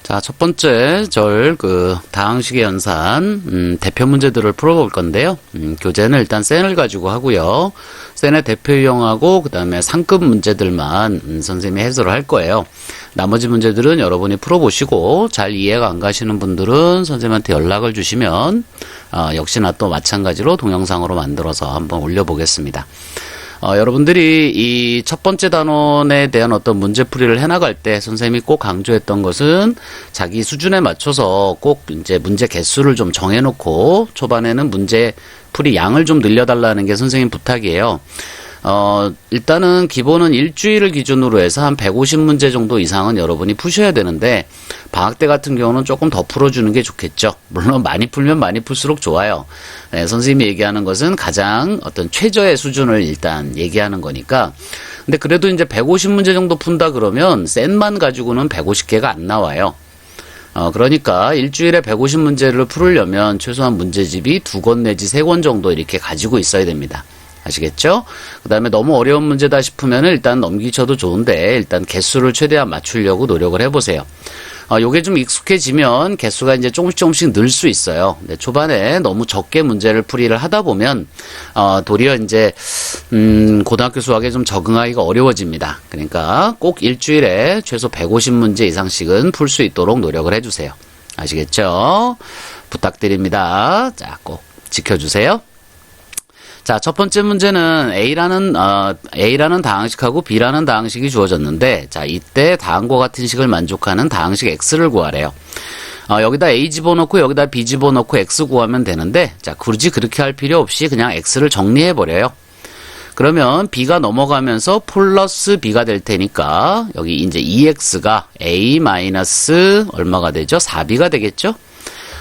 자, 첫 번째 다항식의 연산 대표 문제들을 풀어볼 건데요. 교재는 일단 센을 가지고 하고요. 센의 대표 유형하고 그 다음에 상급 문제들만 선생님이 해설을 할 거예요. 나머지 문제들은 여러분이 풀어보시고 잘 이해가 안 가시는 분들은 선생님한테 연락을 주시면 역시나 또 마찬가지로 동영상으로 만들어서 한번 올려보겠습니다. 여러분들이 이 첫 번째 단원에 대한 어떤 문제풀이를 해나갈 때 선생님이 꼭 강조했던 것은 자기 수준에 맞춰서 꼭 이제 문제 개수를 좀 정해놓고 초반에는 문제풀이 양을 좀 늘려달라는 게 선생님 부탁이에요. 일단은 기본은 일주일을 기준으로 해서 한 150문제 정도 이상은 여러분이 푸셔야 되는데 방학 때 같은 경우는 조금 더 풀어주는 게 좋겠죠. 물론 많이 풀면 많이 풀수록 좋아요. 네, 선생님이 얘기하는 것은 가장 어떤 최저의 수준을 일단 얘기하는 거니까. 근데 그래도 이제 150문제 정도 푼다 그러면 센만 가지고는 150개가 안 나와요. 그러니까 일주일에 150문제를 풀으려면 최소한 문제집이 2권 내지 3권 정도 이렇게 가지고 있어야 됩니다. 아시겠죠? 그 다음에 너무 어려운 문제다 싶으면 일단 넘기셔도 좋은데 일단 개수를 최대한 맞추려고 노력을 해보세요. 요게 좀 익숙해지면 개수가 이제 조금씩 늘 수 있어요. 근데 초반에 너무 적게 문제를 풀이를 하다 보면 도리어 이제 고등학교 수학에 좀 적응하기가 어려워집니다. 그러니까 꼭 일주일에 최소 150문제 이상씩은 풀 수 있도록 노력을 해주세요. 아시겠죠? 부탁드립니다. 자, 꼭 지켜주세요. 자, 첫 번째 문제는 A라는 다항식하고 B라는 다항식이 주어졌는데, 자, 이때 다음과 같은 식을 만족하는 다항식 X를 구하래요. 여기다 A 집어넣고 여기다 B 집어넣고 X 구하면 되는데, 자, 굳이 그렇게 할 필요 없이 그냥 X를 정리해버려요. 그러면 B가 넘어가면서 플러스 B가 될 테니까, 여기 이제 EX가 A 마이너스 얼마가 되죠? 4B가 되겠죠?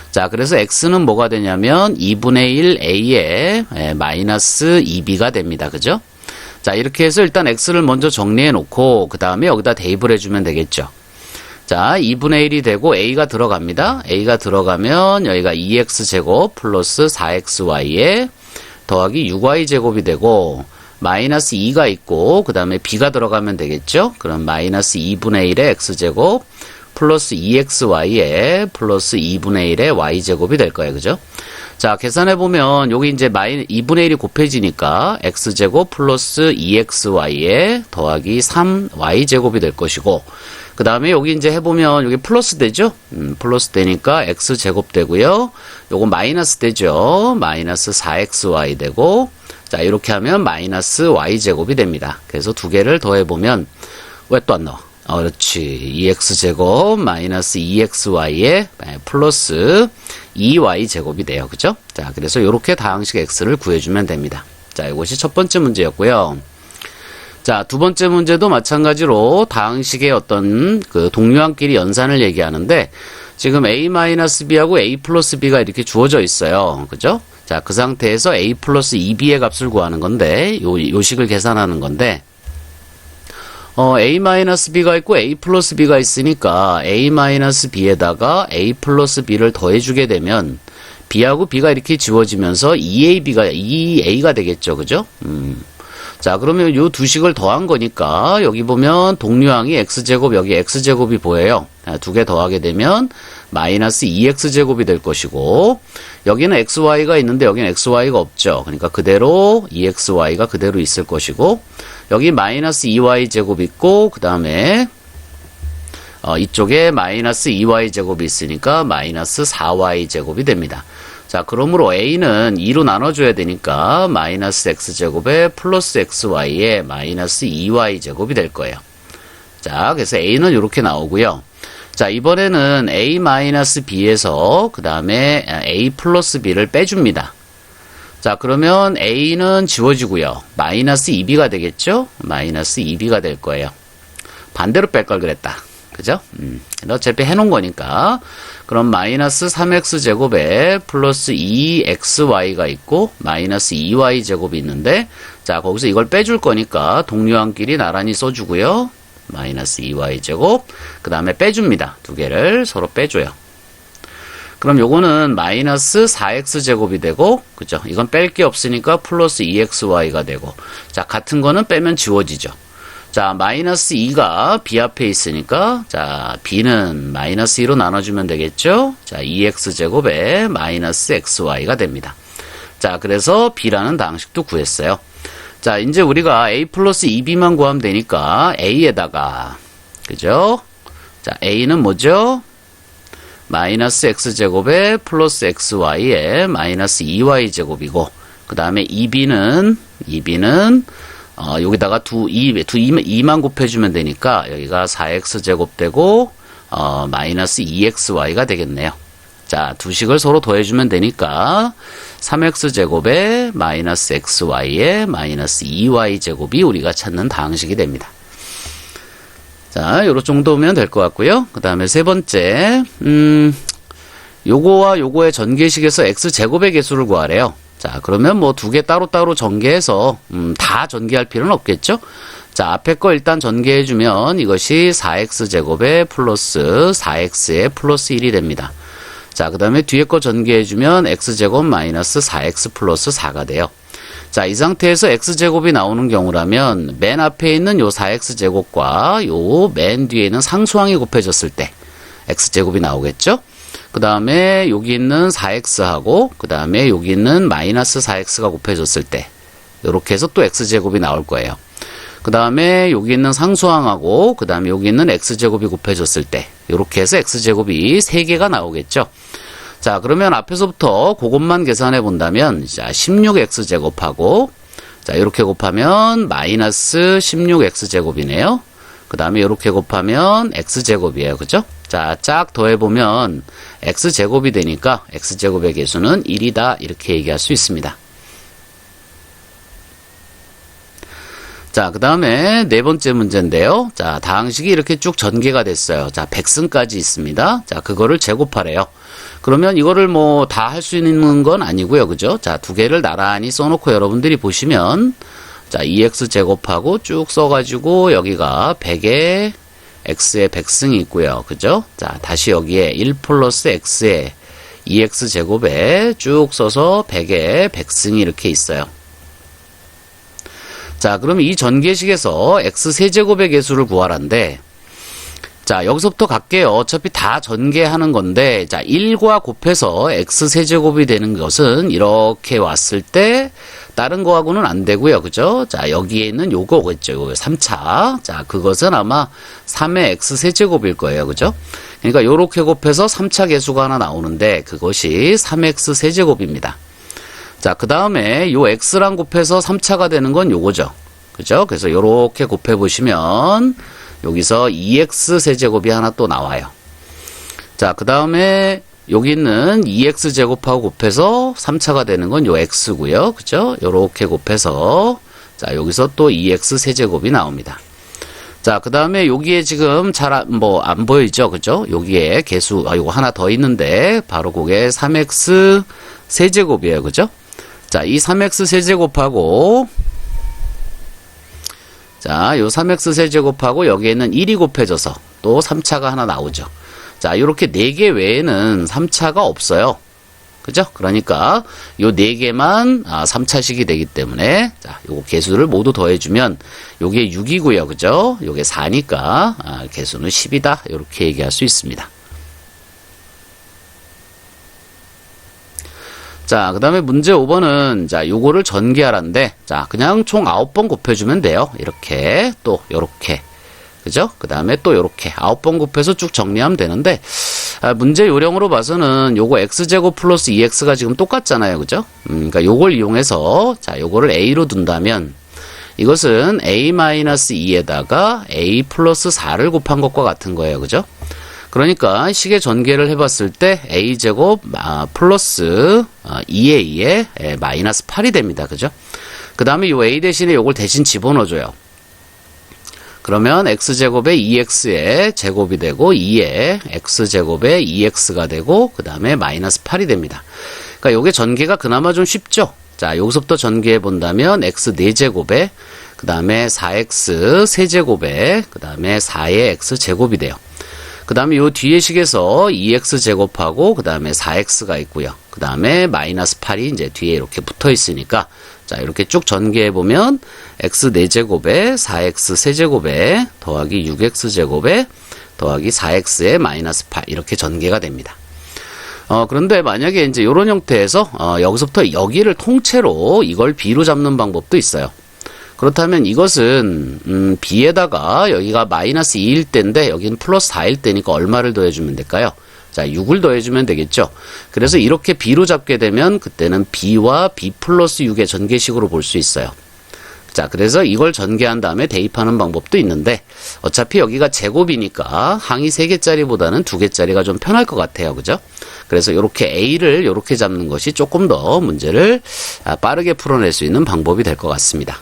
자, 그래서 X는 뭐가 되냐면 2분의 1 A에 마이너스 2B가 됩니다. 그죠? 자, 이렇게 해서 일단 X를 먼저 정리해 놓고 그 다음에 여기다 대입을 해주면 되겠죠. 자, 2분의 1이 되고 A가 들어갑니다. A가 들어가면 여기가 2X제곱 플러스 4XY에 더하기 6Y제곱이 되고 마이너스 2가 있고 그 다음에 B가 들어가면 되겠죠. 그럼 마이너스 2분의 1의 X제곱 플러스 2xy에 플러스 2분의 1의 y제곱이 될 거예요. 그죠? 자, 계산해보면 여기 이제 2분의 1이 곱해지니까 x제곱 플러스 2xy에 더하기 3y제곱이 될 것이고 그 다음에 여기 이제 해보면 여기 플러스 되죠? 플러스 되니까 x제곱 되고요. 요거 마이너스 되죠? 마이너스 4xy 되고 자, 이렇게 하면 마이너스 y제곱이 됩니다. 그래서 두 개를 더해보면 왜 또 안 나와? 그렇지. 2x제곱 마이너스 2xy에 플러스 2y제곱이 돼요. 그죠? 자, 그래서 이렇게 다항식 x를 구해주면 됩니다. 자, 이것이 첫 번째 문제였고요. 자, 두 번째 문제도 마찬가지로 다항식의 어떤 그 동류항끼리 연산을 얘기하는데 지금 a-b하고 a 플러스 b가 이렇게 주어져 있어요. 그죠? 자, 그 상태에서 a 플러스 2b의 값을 구하는 건데 요 식을 계산하는 건데 a-b가 있고 a 플러스 b가 있으니까 a-b에다가 a 플러스 b를 더해주게 되면 b하고 b가 이렇게 지워지면서 2a가 되겠죠. 그죠? 자, 그러면 요 두 식을 더한 거니까 여기 보면 동류항이 x제곱 여기 x제곱이 보여요. 두 개 더하게 되면 마이너스 2x제곱이 될 것이고 여기는 xy가 있는데 여기는 xy가 없죠. 그러니까 그대로 2xy가 그대로 있을 것이고 여기 마이너스 2y제곱 있고 그 다음에 이쪽에 마이너스 2y제곱이 있으니까 마이너스 4y제곱이 됩니다. 자, 그러므로 a는 2로 나눠줘야 되니까 마이너스 x제곱에 플러스 xy에 마이너스 2y제곱이 될 거예요. 자, 그래서 a는 이렇게 나오고요. 자, 이번에는 a-b에서 그 다음에 a 플러스 b를 빼줍니다. 자, 그러면 a는 지워지고요. 마이너스 2b가 되겠죠? 마이너스 2b가 될 거예요. 반대로 뺄 걸 그랬다. 그죠? 어차피 해놓은 거니까. 그럼 마이너스 3x제곱에 플러스 2xy가 있고 마이너스 2y제곱이 있는데 자, 거기서 이걸 빼줄 거니까 동류항끼리 나란히 써주고요. 마이너스 2y제곱 그 다음에 빼줍니다. 두 개를 서로 빼줘요. 그럼 요거는 마이너스 4x제곱이 되고 그죠? 이건 뺄 게 없으니까 플러스 2xy가 되고 자, 같은 거는 빼면 지워지죠. 자, 마이너스 2가 b 앞에 있으니까, 자, b는 마이너스 2로 나눠주면 되겠죠? 자, 2x제곱에 마이너스 xy가 됩니다. 자, 그래서 b라는 다항식도 구했어요. 자, 이제 우리가 a 플러스 2b만 구하면 되니까 a에다가, 그죠? 자, a는 뭐죠? 마이너스 x제곱에 플러스 xy에 마이너스 2y제곱이고, 그 다음에 2b는 여기다가 2만 곱해주면 되니까 여기가 4x제곱 되고 마이너스 2xy가 되겠네요. 자, 두 식을 서로 더해주면 되니까 3x제곱에 마이너스 xy에 마이너스 2y제곱이 우리가 찾는 다항식이 됩니다. 자, 요런 정도면 될 것 같고요. 그 다음에 세 번째, 요거와 요거의 전개식에서 x제곱의 개수를 구하래요. 자, 그러면 뭐 두 개 따로따로 전개해서 다 전개할 필요는 없겠죠? 자, 앞에 거 일단 전개해주면 이것이 4x제곱에 플러스 4x에 플러스 1이 됩니다. 자, 그 다음에 뒤에 거 전개해주면 x제곱 마이너스 4x 플러스 4가 돼요. 자, 이 상태에서 x제곱이 나오는 경우라면 맨 앞에 있는 요 4x제곱과 요 맨 뒤에 있는 상수항이 곱해졌을 때 x제곱이 나오겠죠? 그 다음에 여기 있는 4x하고 그 다음에 여기 있는 마이너스 4x가 곱해졌을 때 이렇게 해서 또 x제곱이 나올 거예요. 그 다음에 여기 있는 상수항하고 그 다음에 여기 있는 x제곱이 곱해졌을 때 이렇게 해서 x제곱이 3개가 나오겠죠. 자, 그러면 앞에서부터 그것만 계산해 본다면 자, 16x제곱하고 자, 이렇게 곱하면 마이너스 16x제곱이네요. 그 다음에 이렇게 곱하면 x제곱이에요. 그죠? 자, 쫙 더해보면 x제곱이 되니까 x제곱의 개수는 1이다 이렇게 얘기할 수 있습니다. 자, 그 다음에 네 번째 문제인데요. 자, 다항식이 이렇게 쭉 전개가 됐어요. 자, 100승까지 있습니다. 자, 그거를 제곱하래요. 그러면 이거를 뭐 다 할 수 있는 건 아니고요. 그죠? 자, 두 개를 나란히 써놓고 여러분들이 보시면 자, 2x 제곱하고 쭉 써가지고 여기가 100에 x의 100승이 있고요. 그죠? 자, 다시 여기에 1 플러스 x의 2x 제곱에 쭉 써서 100에 100승이 이렇게 있어요. 자, 그럼 이 전개식에서 x 세제곱의 개수를 구하란데 자, 여기서부터 갈게요. 어차피 다 전개하는 건데 자, 1과 곱해서 x 세제곱이 되는 것은 이렇게 왔을 때 다른 거하고는 안 되고요. 그죠? 자, 여기에 있는 요거겠죠. 요거 3차. 자, 그것은 아마 3의 x 세제곱일 거예요. 그죠? 그러니까 요렇게 곱해서 3차 개수가 하나 나오는데 그것이 3x 세제곱입니다. 자, 그 다음에 요 x랑 곱해서 3차가 되는 건 요거죠. 그죠? 그래서 요렇게 곱해보시면 여기서 2x 세제곱이 하나 또 나와요. 자, 그 다음에 여기 있는 2x 제곱하고 곱해서 3차가 되는 건 요 x고요. 그죠? 요렇게 곱해서 자, 여기서 또 2x 세제곱이 나옵니다. 자, 그 다음에 여기에 지금 잘 안 보이죠? 그죠? 여기에 개수 요거 하나 더 있는데 바로 그게 3x 세제곱이에요. 그죠? 자, 이 3x 세제곱하고 자, 요 3x 세제곱하고 여기에 있는 1이 곱해져서 또 3차가 하나 나오죠. 자, 이렇게 4개 외에는 3차가 없어요. 그죠? 그러니까 요 4개만 3차식이 되기 때문에 자, 요거 개수를 모두 더해주면 요게 6이고요. 그죠? 요게 4니까 개수는 10이다. 이렇게 얘기할 수 있습니다. 자, 그 다음에 문제 5번은, 자, 요거를 전개하라는데, 자, 그냥 총 9번 곱해주면 돼요. 이렇게, 또, 요렇게. 그죠? 그 다음에 또 요렇게. 9번 곱해서 쭉 정리하면 되는데, 문제 요령으로 봐서는 요거 x제곱 플러스 2x가 지금 똑같잖아요. 그죠? 그러니까 요걸 이용해서, 자, 요거를 a로 둔다면, 이것은 a-2에다가 a 플러스 4를 곱한 것과 같은 거예요. 그죠? 그러니까 식의 전개를 해봤을 때 a제곱 플러스 2a에 마이너스 8이 됩니다. 그죠? 그 다음에 요 a 대신에 요걸 대신 집어넣어줘요. 그러면 x제곱에 2x의 제곱이 되고 2에 x제곱에 2x가 되고 그 다음에 마이너스 8이 됩니다. 그러니까 요게 전개가 그나마 좀 쉽죠? 자, 여기서부터 전개해 본다면 x 4제곱에 그 다음에 4x 세제곱에 그 다음에 4의 x제곱이 돼요. 그 다음에 요 뒤에 식에서 2x 제곱하고 그 다음에 4x가 있고요. 그 다음에 마이너스 8이 이제 뒤에 이렇게 붙어 있으니까 자, 이렇게 쭉 전개해보면 x 4제곱에 4x 세제곱에 더하기 6x 제곱에 더하기 4x에 마이너스 8 이렇게 전개가 됩니다. 그런데 만약에 이제 이런 형태에서 여기서부터 여기를 통째로 이걸 b로 잡는 방법도 있어요. 그렇다면 이것은 b에다가 여기가 마이너스 2일 때인데 여기는 플러스 4일 때니까 얼마를 더해주면 될까요? 자, 6을 더해주면 되겠죠. 그래서 이렇게 b로 잡게 되면 그때는 b와 b 플러스 6의 전개식으로 볼 수 있어요. 자, 그래서 이걸 전개한 다음에 대입하는 방법도 있는데 어차피 여기가 제곱이니까 항이 3개짜리보다는 2개짜리가 좀 편할 것 같아요. 그죠? 그래서 이렇게 a를 이렇게 잡는 것이 조금 더 문제를 빠르게 풀어낼 수 있는 방법이 될 것 같습니다.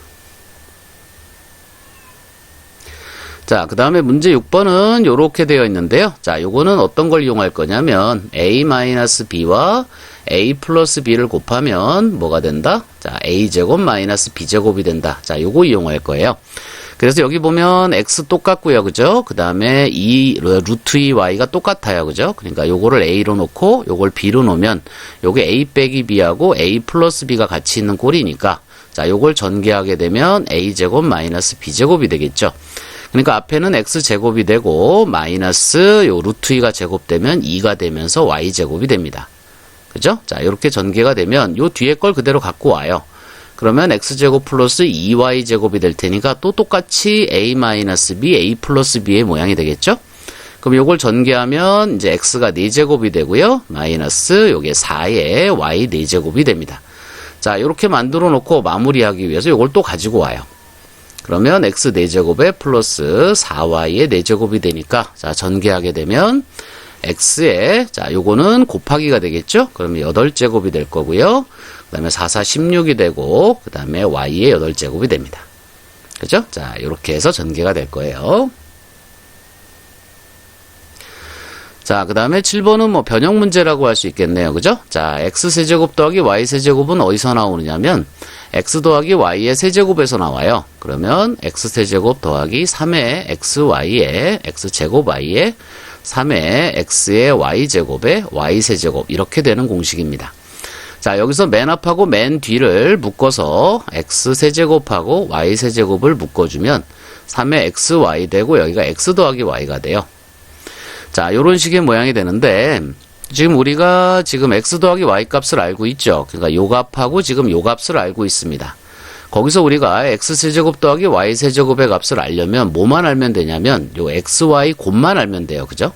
자, 그 다음에 문제 6번은 이렇게 되어 있는데요. 자, 요거는 어떤 걸 이용할 거냐면 a-b와 a 플러스 b를 곱하면 뭐가 된다? 자, a제곱 마이너스 b제곱이 된다. 자, 요거 이용할 거예요. 그래서 여기 보면 x 똑같고요. 그죠? 그 다음에 루트 2y가 똑같아요. 그죠? 그러니까 요거를 a로 놓고 요걸 b로 놓으면 요게 a 빼기 b하고 a 플러스 b가 같이 있는 꼴이니까 자, 요걸 전개하게 되면 a제곱 마이너스 b제곱이 되겠죠. 그러니까 앞에는 x제곱이 되고 마이너스 요 루트 2가 제곱되면 2가 되면서 y제곱이 됩니다. 그죠? 자, 이렇게 전개가 되면 요 뒤에 걸 그대로 갖고 와요. 그러면 x제곱 플러스 2y제곱이 될 테니까 또 똑같이 a-b, a 플러스 b의 모양이 되겠죠? 그럼 요걸 전개하면 이제 x가 4제곱이 되고요. 마이너스 요게 4의 y 4제곱이 됩니다. 자, 이렇게 만들어 놓고 마무리하기 위해서 요걸 또 가지고 와요. 그러면 x 4제곱에 플러스 4y의 4제곱이 되니까 자, 전개하게 되면 x에 자, 요거는 곱하기가 되겠죠? 그러면 8제곱이 될 거고요. 그다음에 4, 4, 16이 되고 그다음에 y의 8제곱이 됩니다. 그죠? 자, 요렇게 해서 전개가 될 거예요. 자, 그 다음에 7번은 뭐 변형 문제라고 할 수 있겠네요. 그죠? 자, x세제곱 더하기 y세제곱은 어디서 나오느냐면 x 더하기 y의 세제곱에서 나와요. 그러면 x세제곱 더하기 3의 xy의 x제곱 y의 3의 x의 y제곱의 y세제곱 이렇게 되는 공식입니다. 자, 여기서 맨 앞하고 맨 뒤를 묶어서 x세제곱하고 y세제곱을 묶어주면 3의 xy 되고 여기가 x 더하기 y가 돼요. 자, 요런 식의 모양이 되는데 지금 우리가 지금 x 더하기 y 값을 알고 있죠. 그러니까 요 값하고 지금 요 값을 알고 있습니다. 거기서 우리가 x세제곱 더하기 y세제곱의 값을 알려면 뭐만 알면 되냐면 요 xy 곱만 알면 돼요. 그죠?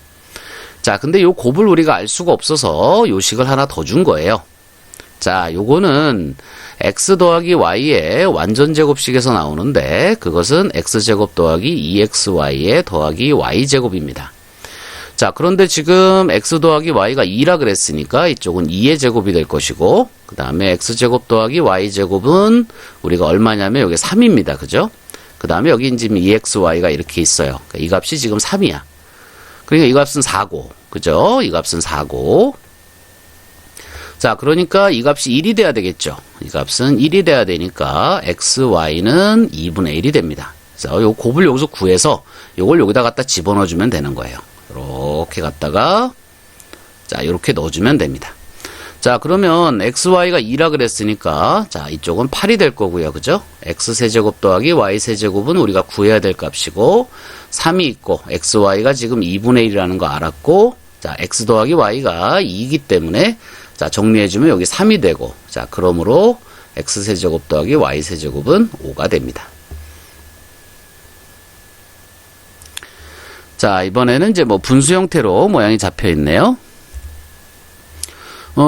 자, 근데 요 곱을 우리가 알 수가 없어서 요 식을 하나 더 준 거예요. 자, 요거는 x 더하기 y의 완전제곱식에서 나오는데 그것은 x제곱 더하기 2xy의 더하기 y제곱입니다. 자, 그런데 지금 x 더하기 y가 2라 그랬으니까 이쪽은 2의 제곱이 될 것이고 그 다음에 x제곱 더하기 y제곱은 우리가 얼마냐면 여기 3입니다. 그죠? 그 다음에 여기 지금 2xy가 이렇게 있어요. 그러니까 이 값이 지금 3이야. 그러니까 이 값은 4고 그죠? 이 값은 4고 자, 그러니까 이 값이 1이 돼야 되겠죠. 이 값은 1이 돼야 되니까 xy는 2분의 1이 됩니다. 그래서 요 곱을 여기서 구해서 요걸 여기다 갖다 집어넣어주면 되는 거예요. 이렇게 갖다가 자, 이렇게 넣어주면 됩니다. 자, 그러면 xy가 2라 그랬으니까 자, 이쪽은 8이 될 거고요. 그죠? x세제곱 더하기 y세제곱은 우리가 구해야 될 값이고 3이 있고 xy가 지금 2분의 1이라는 거 알았고 자, x 더하기 y가 2이기 때문에 자, 정리해주면 여기 3이 되고 자, 그러므로 x세제곱 더하기 y세제곱은 5가 됩니다. 자, 이번에는 이제 뭐 분수 형태로 모양이 잡혀 있네요.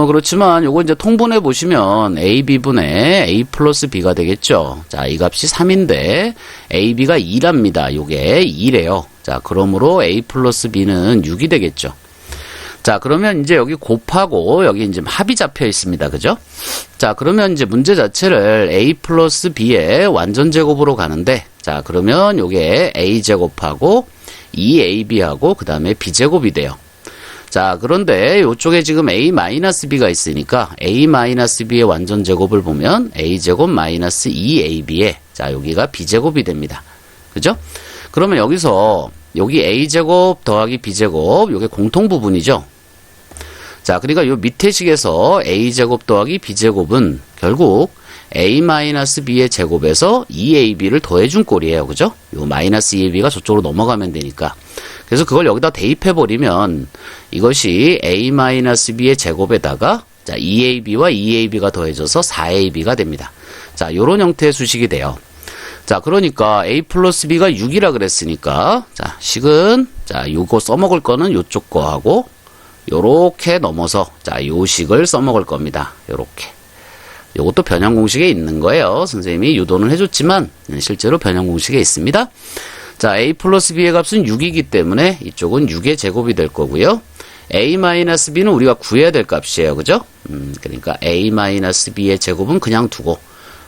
그렇지만 요거 이제 통분해 보시면 AB분의 A 플러스 B가 되겠죠. 자, 이 값이 3인데 AB가 2랍니다. 요게 2래요. 자, 그러므로 A 플러스 B는 6이 되겠죠. 자, 그러면 이제 여기 곱하고 여기 이제 합이 잡혀 있습니다. 그죠? 자, 그러면 이제 문제 자체를 A 플러스 B의 완전 제곱으로 가는데 자, 그러면 요게 A 제곱하고 2AB하고 그 다음에 B제곱이 돼요. 자, 그런데 요쪽에 지금 A-B가 있으니까 A-B의 완전 제곱을 보면 A제곱 마이너스 2AB에 자, 여기가 B제곱이 됩니다. 그죠? 그러면 여기서 여기 A제곱 더하기 B제곱 요게 공통 부분이죠. 자, 그러니까 요 밑에 식에서 A제곱 더하기 B제곱은 결국 a-b의 제곱에서 2ab를 더해준 꼴이에요. 그죠? 요 마이너스 2ab가 저쪽으로 넘어가면 되니까. 그래서 그걸 여기다 대입해버리면 이것이 a-b의 제곱에다가 자, 2ab와 2ab가 더해져서 4ab가 됩니다. 자, 요런 형태의 수식이 돼요. 자, 그러니까 a 플러스 b가 6이라 그랬으니까 자, 식은 자, 요거 써먹을 거는 요쪽 거하고 요렇게 넘어서 자, 요 식을 써먹을 겁니다. 요렇게. 요것도 변형 공식에 있는 거예요. 선생님이 유도는 해줬지만 실제로 변형 공식에 있습니다. 자, a 플러스 b의 값은 6이기 때문에 이쪽은 6의 제곱이 될 거고요. a-b는 우리가 구해야 될 값이에요. 그죠? 그러니까 a-b의 제곱은 그냥 두고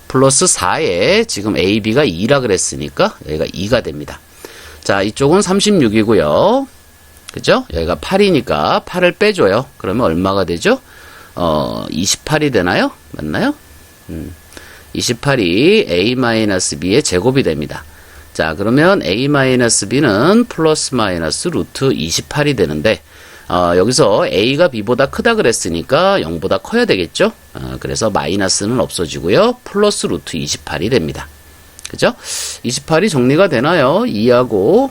플러스 4에 지금 ab가 2라 그랬으니까 여기가 2가 됩니다. 자, 이쪽은 36이고요. 그죠? 여기가 8이니까 8을 빼줘요. 그러면 얼마가 되죠? 28이 되나요? 맞나요? 28이 a-b의 제곱이 됩니다. 자, 그러면 a-b는 플러스 마이너스 루트 28이 되는데 여기서 a가 b보다 크다 그랬으니까 0보다 커야 되겠죠? 그래서 마이너스는 없어지고요. 플러스 루트 28이 됩니다. 그죠? 28이 정리가 되나요? 2하고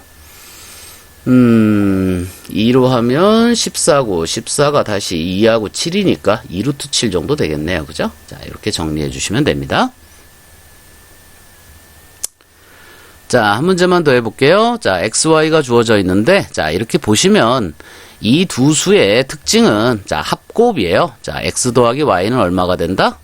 2로 하면 14고 14가 다시 2하고 7이니까 2루트 7 정도 되겠네요. 그죠? 자, 이렇게 정리해 주시면 됩니다. 자, 한 문제만 더 해볼게요. 자, xy가 주어져 있는데 자, 이렇게 보시면 이 두 수의 특징은 자, 합곱이에요. 자, x 더하기 y는 얼마가 된다?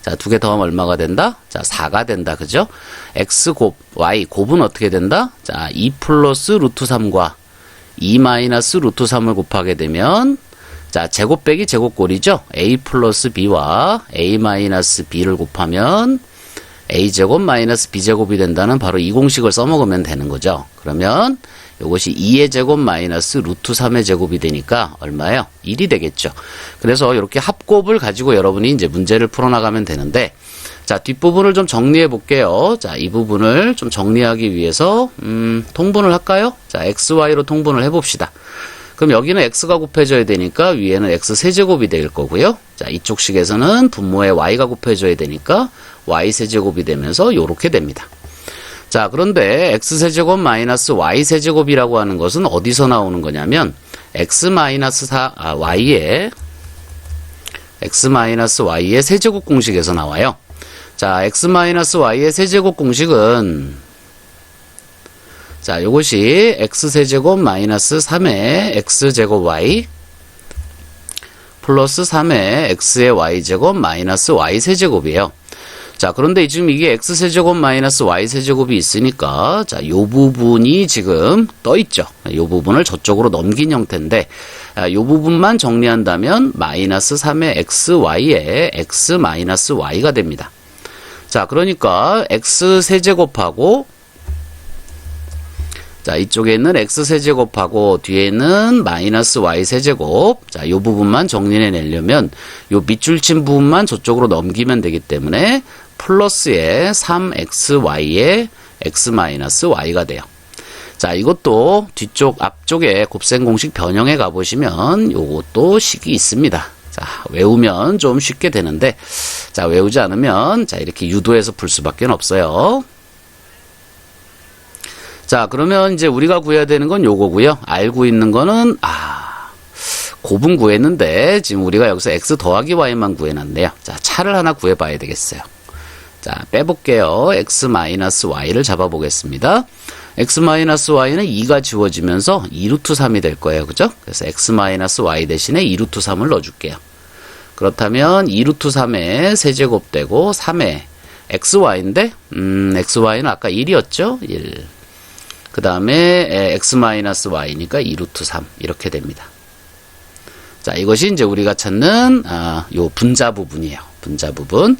자, 두 개 더하면 얼마가 된다? 자, 4가 된다. 그죠? x 곱, y 곱은 어떻게 된다? 자, 2 플러스 루트 3과 2 마이너스 루트 3을 곱하게 되면 자, 제곱 빼기 제곱꼴이죠? a 플러스 b와 a 마이너스 b를 곱하면 a제곱 마이너스 b제곱이 된다는 바로 이 공식을 써먹으면 되는 거죠. 그러면 이것이 2의 제곱 마이너스 루트 3의 제곱이 되니까 얼마예요? 1이 되겠죠. 그래서 이렇게 합곱을 가지고 여러분이 이제 문제를 풀어나가면 되는데 자, 뒷부분을 좀 정리해 볼게요. 자, 이 부분을 좀 정리하기 위해서 통분을 할까요? 자, xy로 통분을 해봅시다. 그럼 여기는 x가 곱해져야 되니까 위에는 x 세제곱이 될 거고요. 자, 이쪽 식에서는 분모에 y가 곱해져야 되니까 y 세제곱이 되면서 요렇게 됩니다. 자, 그런데 x세제곱 마이너스 y세제곱이라고 하는 것은 어디서 나오는 거냐면 y의 세제곱 공식에서 나와요. 자, y의 세제곱 공식은 자, 요것이 x세제곱 마이너스 3의 x제곱 y 플러스 3의 x의 y제곱 마이너스 y세제곱이에요. 자, 그런데 지금 이게 x세제곱 마이너스 y세제곱이 있으니까 자, 요 부분이 지금 떠있죠. 요 부분을 저쪽으로 넘긴 형태인데 요 부분만 정리한다면 마이너스 3의 xy에 x 마이너스 y가 됩니다. 자, 그러니까 x세제곱하고 자, 이쪽에 있는 x세제곱하고 뒤에 있는 마이너스 y세제곱 자, 요 부분만 정리해내려면 요 밑줄 친 부분만 저쪽으로 넘기면 되기 때문에 플러스의 3xy에 x 마이너스 y가 돼요. 자, 이것도 뒤쪽 앞쪽에 곱셈 공식 변형에 가보시면 요것도 식이 있습니다. 자, 외우면 좀 쉽게 되는데 자, 외우지 않으면 자, 이렇게 유도해서 풀 수밖에 없어요. 자, 그러면 이제 우리가 구해야 되는 건 요거고요. 알고 있는 거는 곱은 구했는데 지금 우리가 여기서 x 더하기 y만 구해놨네요. 자, 차를 하나 구해봐야 되겠어요. 자, 빼볼게요. x 마이너스 y를 잡아보겠습니다. x 마이너스 y는 2가 지워지면서 2루트 3이 될 거예요. 그죠? 그래서 x 마이너스 y 대신에 2루트 3을 넣어줄게요. 그렇다면 2루트 3에 세제곱 되고 3에 xy인데 xy는 아까 1이었죠? 1. 그 다음에 x-y니까 2루트 3 이렇게 됩니다. 자, 이것이 이제 우리가 찾는 요 분자 부분이에요. 분자 부분.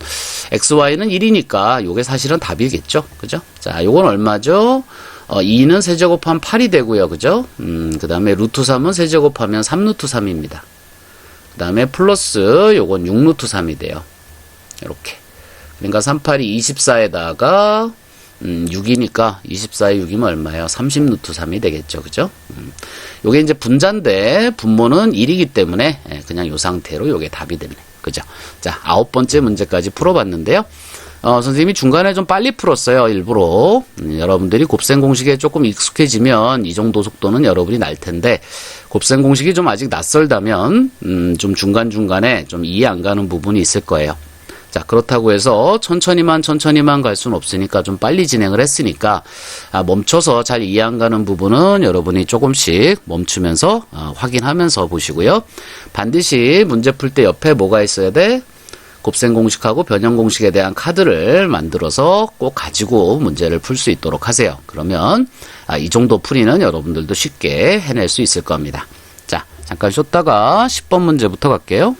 xy는 1이니까 요게 사실은 답이겠죠. 그죠? 자, 요건 얼마죠? 2는 세제곱하면 8이 되고요. 그죠? 그 다음에 루트 3은 세제곱하면 3루트 3입니다. 그 다음에 플러스 요건 6루트 3이 돼요. 이렇게. 그러니까 38이 24에다가 6이니까 24에 6이면 얼마예요? 30루트 3이 되겠죠. 그죠? 요게 이제 분자인데 분모는 1이기 때문에 그냥 요 상태로 요게 답이 됩니다. 그죠? 자, 9번째 문제까지 풀어봤는데요. 선생님이 중간에 좀 빨리 풀었어요, 일부러. 여러분들이 곱셈 공식에 조금 익숙해지면 이 정도 속도는 여러분이 날 텐데, 곱셈 공식이 좀 아직 낯설다면, 좀 중간중간에 좀 이해 안 가는 부분이 있을 거예요. 자, 그렇다고 해서 천천히만 갈 수는 없으니까 좀 빨리 진행을 했으니까, 멈춰서 잘 이해 안 가는 부분은 여러분이 조금씩 멈추면서, 확인하면서 보시고요. 반드시 문제 풀 때 옆에 뭐가 있어야 돼? 곱셈 공식하고 변형 공식에 대한 카드를 만들어서 꼭 가지고 문제를 풀 수 있도록 하세요. 그러면 이 정도 풀이는 여러분들도 쉽게 해낼 수 있을 겁니다. 자, 잠깐 쉬었다가 10번 문제부터 갈게요.